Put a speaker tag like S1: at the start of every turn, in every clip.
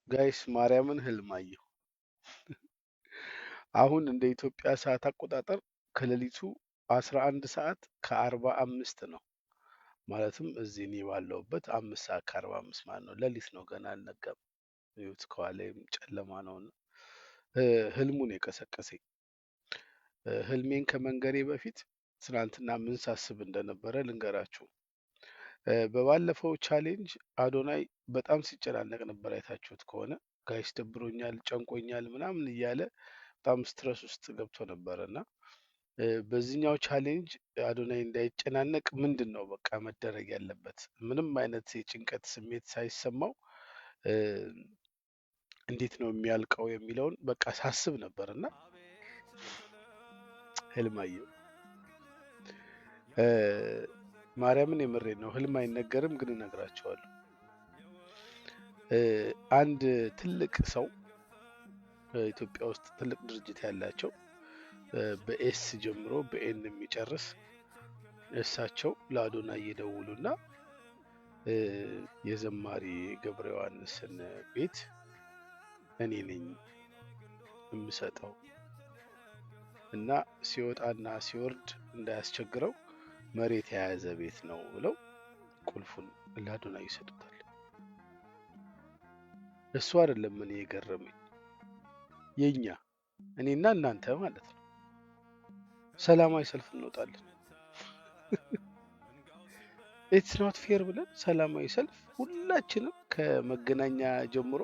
S1: ጋይስ ማርያምን ህልም አየሁ። አሁን እንደ ኢትዮጵያ ሰዓት አቆጣጠር ከሌሊቱ 11 ሰዓት ከ45 ነው። ማለትም እዚህ እኔ ባለሁበት 5 ሰዓት ከ45 ማለት ነው። ሌሊት ነው፣ ገና አልነጋም። እዩት፣ ከኋላዬም ጨለማ ነውና ህልሙን የቀሰቀሰኝ ህልሜን ከመንገሬ በፊት ትናንትና ምን ሳስብ እንደነበረ ልንገራችሁ። በባለፈው ቻሌንጅ አዶናይ በጣም ሲጨናነቅ ነበር። አይታችሁት ከሆነ ጋይስ ደብሮኛል፣ ጨንቆኛል ምናምን እያለ በጣም ስትረስ ውስጥ ገብቶ ነበረ እና በዚህኛው ቻሌንጅ አዶናይ እንዳይጨናነቅ ምንድን ነው በቃ መደረግ ያለበት ምንም አይነት የጭንቀት ስሜት ሳይሰማው እንዴት ነው የሚያልቀው የሚለውን በቃ ሳስብ ነበር እና ህልም አየሁ። ማርያምን የምሬን ነው። ህልም አይነገርም ግን እነግራቸዋለሁ። አንድ ትልቅ ሰው ኢትዮጵያ ውስጥ ትልቅ ድርጅት ያላቸው በኤስ ጀምሮ በኤን የሚጨርስ እሳቸው ለአዶናይ እየደውሉና የዘማሪ ገብረ ዮሐንስን ቤት እኔ ነኝ የምሰጠው እና ሲወጣና ሲወርድ እንዳያስቸግረው መሬት የያዘ ቤት ነው ብለው ቁልፉን ለአዶናይ ይሰጡታል። እሱ አይደለም እኔ የገረመኝ፣ የኛ እኔና እናንተ ማለት ነው ሰላማዊ ሰልፍ እንወጣለን። ኢትስ ኖት ፌር ብለን ሰላማዊ ሰልፍ ሁላችንም ከመገናኛ ጀምሮ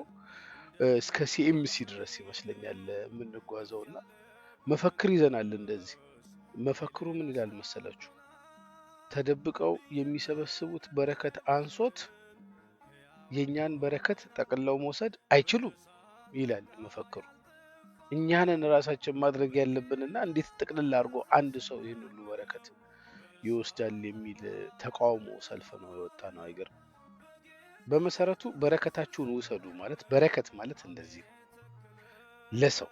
S1: እስከ ሲኤምሲ ድረስ ይመስለኛል የምንጓዘው እና መፈክር ይዘናል። እንደዚህ መፈክሩ ምን ይላል መሰላችሁ? ተደብቀው የሚሰበስቡት በረከት አንሶት የእኛን በረከት ጠቅለው መውሰድ አይችሉም ይላል መፈክሩ። እኛንን ራሳችን ማድረግ ያለብንና እንዴት ጥቅልል አድርጎ አንድ ሰው ይህን ሁሉ በረከት ይወስዳል የሚል ተቃውሞ ሰልፍ ነው የወጣ ነው። አይገርም? በመሰረቱ በረከታችሁን ውሰዱ ማለት በረከት ማለት እንደዚህ ነው። ለሰው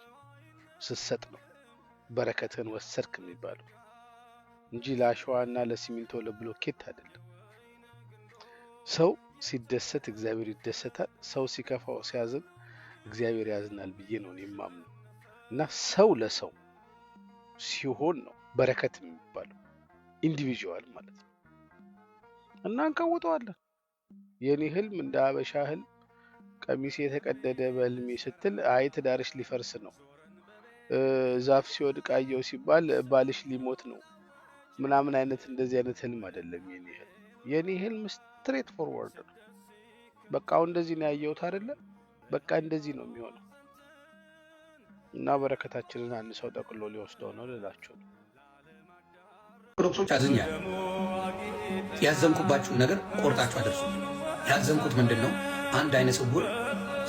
S1: ስትሰጥ ነው በረከትን ወሰድክ የሚባለው እንጂ ለአሸዋና ለሲሚንቶ ለብሎኬት አይደለም። ሰው ሲደሰት እግዚአብሔር ይደሰታል። ሰው ሲከፋው ሲያዝን እግዚአብሔር ያዝናል ብዬ ነው የማምነው። እና ሰው ለሰው ሲሆን ነው በረከት የሚባለው፣ ኢንዲቪዥዋል ማለት ነው። እና እንቀውጠዋለን። የኔ ህልም እንደ አበሻ ህልም ቀሚስ የተቀደደ በህልሜ ስትል አይ ትዳርሽ ሊፈርስ ነው፣ ዛፍ ሲወድቅ አየው ሲባል ባልሽ ሊሞት ነው ምናምን አይነት እንደዚህ አይነት ህልም አይደለም የኔ ህልም። የኔ ህልም ስትሬት ፎርወርድ ነው። በቃ እንደዚህ ነው ያየሁት አይደለ? በቃ እንደዚህ ነው የሚሆነው እና በረከታችንን አንድ ሰው ጠቅሎ ሊወስደው ነው ልላችሁ ነው።
S2: ኦርቶዶክሶች አዝኛለሁ። ያዘንኩባችሁን ነገር ቆርጣችሁ አደርሱ። ያዘንኩት ምንድን ነው? አንድ አይነ ስውር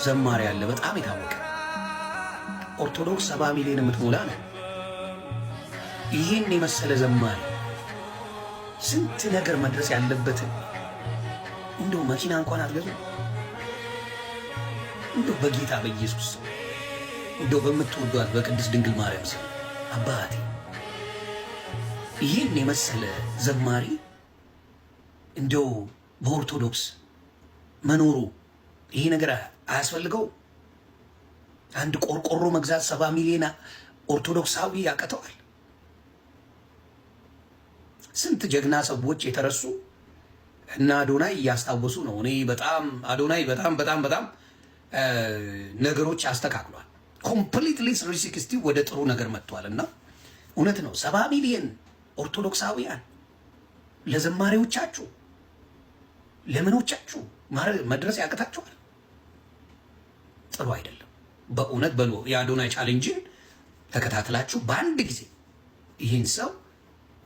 S2: ዘማሪ ያለ በጣም የታወቀ ኦርቶዶክስ 70 ሚሊዮን የምትሞላ ነው። ይህን የመሰለ ዘማሪ ስንት ነገር መድረስ ያለበትን እንደው መኪና እንኳን አትገዙ። እንደው በጌታ በኢየሱስ እንደው በምትወዷት በቅድስት ድንግል ማርያም ስም አባቴ ይህን የመሰለ ዘማሪ እንደው በኦርቶዶክስ መኖሩ ይሄ ነገር አያስፈልገው? አንድ ቆርቆሮ መግዛት 70 ሚሊዮን ኦርቶዶክሳዊ ያቀተዋል። ስንት ጀግና ሰዎች የተረሱ እና አዶናይ እያስታወሱ ነው። እኔ በጣም አዶናይ በጣም ነገሮች አስተካክሏል። ኮምፕሊትሊ 360 ወደ ጥሩ ነገር መጥቷል። እና እውነት ነው 70 ሚሊዮን ኦርቶዶክሳውያን ለዘማሪዎቻችሁ ለምኖቻችሁ መድረስ ያቅታችኋል። ጥሩ አይደለም በእውነት በሎ የአዶናይ ቻሌንጅን ተከታትላችሁ በአንድ ጊዜ ይህን ሰው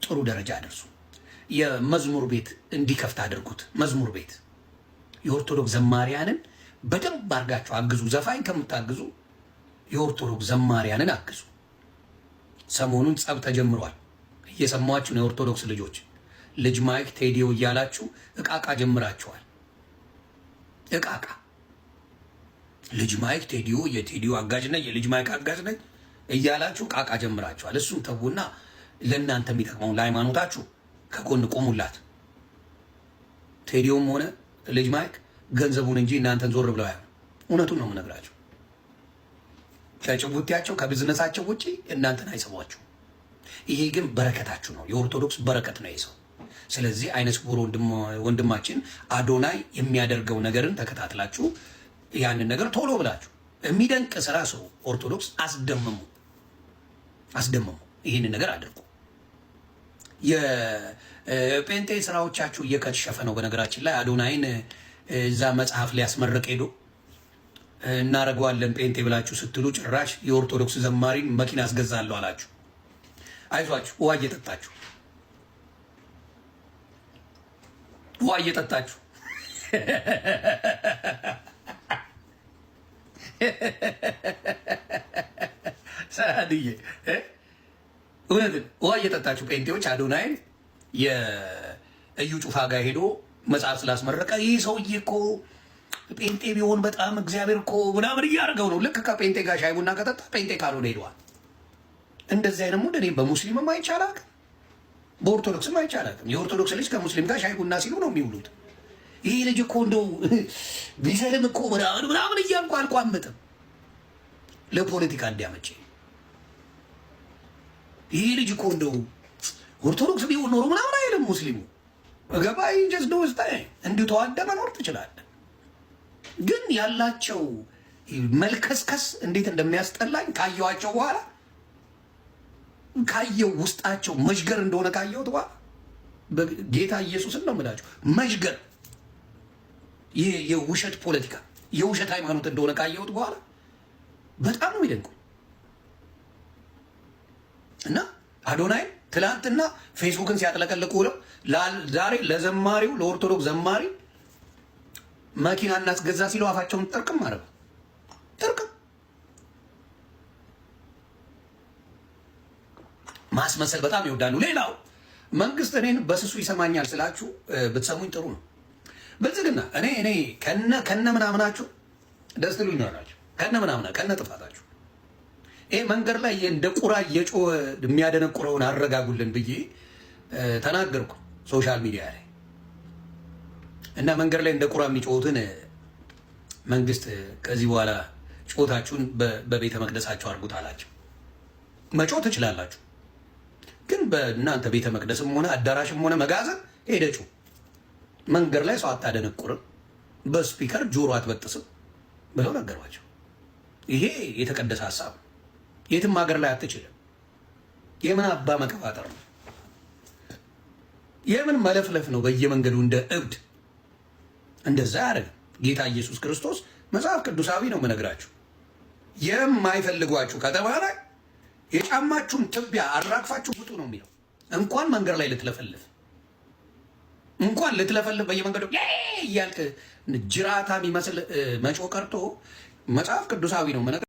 S2: ጥሩ ደረጃ አደርሱ። የመዝሙር ቤት እንዲከፍት አድርጉት። መዝሙር ቤት የኦርቶዶክስ ዘማሪያንን በደንብ አድርጋችሁ አግዙ። ዘፋኝ ከምታግዙ የኦርቶዶክስ ዘማሪያንን አግዙ። ሰሞኑን ጸብ ተጀምሯል። እየሰማችሁ ነው። የኦርቶዶክስ ልጆች ልጅ ማይክ ቴዲዮ እያላችሁ እቃቃ ጀምራችኋል። እቃቃ ልጅ ማይክ ቴዲዮ የቴዲዮ አጋዥ ነኝ የልጅ ማይክ አጋዥ ነኝ እያላችሁ እቃቃ ጀምራችኋል። እሱን ተውና ለእናንተ የሚጠቅመውን ለሃይማኖታችሁ ከጎን ቆሙላት። ቴዲዮም ሆነ ልጅ ማይክ ገንዘቡን እንጂ እናንተን ዞር ብለው አይሆን። እውነቱን ነው የምነግራቸው። ከጭቡቲያቸው ከቢዝነሳቸው ውጪ እናንተን አይሰቧችሁ። ይሄ ግን በረከታችሁ ነው፣ የኦርቶዶክስ በረከት ነው ይሰው። ስለዚህ አይነ ስውር ወንድማችን አዶናይ የሚያደርገው ነገርን ተከታትላችሁ ያንን ነገር ቶሎ ብላችሁ የሚደንቅ ስራ ሰው ኦርቶዶክስ አስደምሙ። ይህንን ነገር አድርጉ። የጴንጤ ስራዎቻችሁ እየከሸፈ ነው። በነገራችን ላይ አዶናይን እዛ መጽሐፍ ሊያስመርቅ ሄዶ እናደርገዋለን ጴንጤ ብላችሁ ስትሉ ጭራሽ የኦርቶዶክስ ዘማሪን መኪና አስገዛለሁ አላችሁ። አይዟችሁ፣ ውሃ እየጠጣችሁ ሳድዬ እውነትን ውሃ እየጠጣችሁ ጴንጤዎች አዶናይን የእዩ ጩፋ ጋር ሄዶ መጽሐፍ ስላስመረቀ ይህ ሰውዬ እኮ ጴንጤ ቢሆን በጣም እግዚአብሔር እኮ ምናምን እያደረገው ነው። ልክ ከጴንጤ ጋር ሻይ ቡና ከጠጣ ጴንጤ ካልሆነ ሄደዋል። እንደዚህ አይነት ሙድ እኔ በሙስሊምም አይቻላቅም፣ በኦርቶዶክስም አይቻላቅም። የኦርቶዶክስ ልጅ ከሙስሊም ጋር ሻይ ቡና ሲሉ ነው የሚውሉት። ይህ ልጅ እኮ እንደው ቢሰልም እኮ ምናምን እያልኩ አልቋምጥም ለፖለቲካ እንዲያመቼ። ይህ ልጅ እኮ እንደው ኦርቶዶክስ ቢሆን ኖሮ ምናምን አይልም ሙስሊሙ። ገባ ይንጀስ ደውስታ እንዲሁ ተዋደ መኖር ትችላለህ። ግን ያላቸው መልከስከስ እንዴት እንደሚያስጠላኝ ካየኋቸው በኋላ ካየው ውስጣቸው መሽገር እንደሆነ ካየሁት በኋላ ጌታ ኢየሱስን ነው የምላቸው። መሽገር ይሄ የውሸት ፖለቲካ የውሸት ሃይማኖት እንደሆነ ካየሁት በኋላ በጣም ነው የሚደንቁ። እና አዶናይ ትላንትና ፌስቡክን ሲያጥለቀልቁ ብለው ዛሬ ለዘማሪው ለኦርቶዶክስ ዘማሪ መኪና እናስገዛ ሲሉ አፋቸውን ጥርቅም አረገ። ጥርቅም ማስመሰል በጣም ይወዳሉ። ሌላው መንግስት እኔን በስሱ ይሰማኛል ስላችሁ ብትሰሙኝ ጥሩ ነው። ብልጽግና እኔ ከነ ምናምናችሁ ደስ ትሉኛላችሁ። ከነ ጥፋታችሁ ይሄ መንገድ ላይ እንደ ቁራ እየጮኸ የሚያደነቁረውን አረጋጉልን ብዬ ተናገርኩ ሶሻል ሚዲያ ላይ። እና መንገድ ላይ እንደ ቁራ የሚጮሁትን መንግስት ከዚህ በኋላ ጮታችሁን በቤተ መቅደሳችሁ አድርጉት አላቸው። መጮህ ትችላላችሁ፣ ግን በእናንተ ቤተ መቅደስም ሆነ አዳራሽም ሆነ መጋዘን ሄደጩ። መንገድ ላይ ሰው አታደነቁርም፣ በስፒከር ጆሮ አትበጥስም ብለው ነገሯቸው። ይሄ የተቀደሰ ሀሳብ የትም ሀገር ላይ አትችልም። የምን አባ መቀባጠር ነው? የምን መለፍለፍ ነው? በየመንገዱ እንደ እብድ እንደዛ ያደረገ ጌታ ኢየሱስ ክርስቶስ መጽሐፍ ቅዱሳዊ ነው የምነግራችሁ። የማይፈልጓችሁ ከተማ ላይ የጫማችሁን ትቢያ አራግፋችሁ ውጡ ነው የሚለው። እንኳን መንገድ ላይ ልትለፈልፍ በየመንገዱ እያልክ ጅራታ የሚመስል መጮህ ቀርቶ መጽሐፍ ቅዱሳዊ ነው።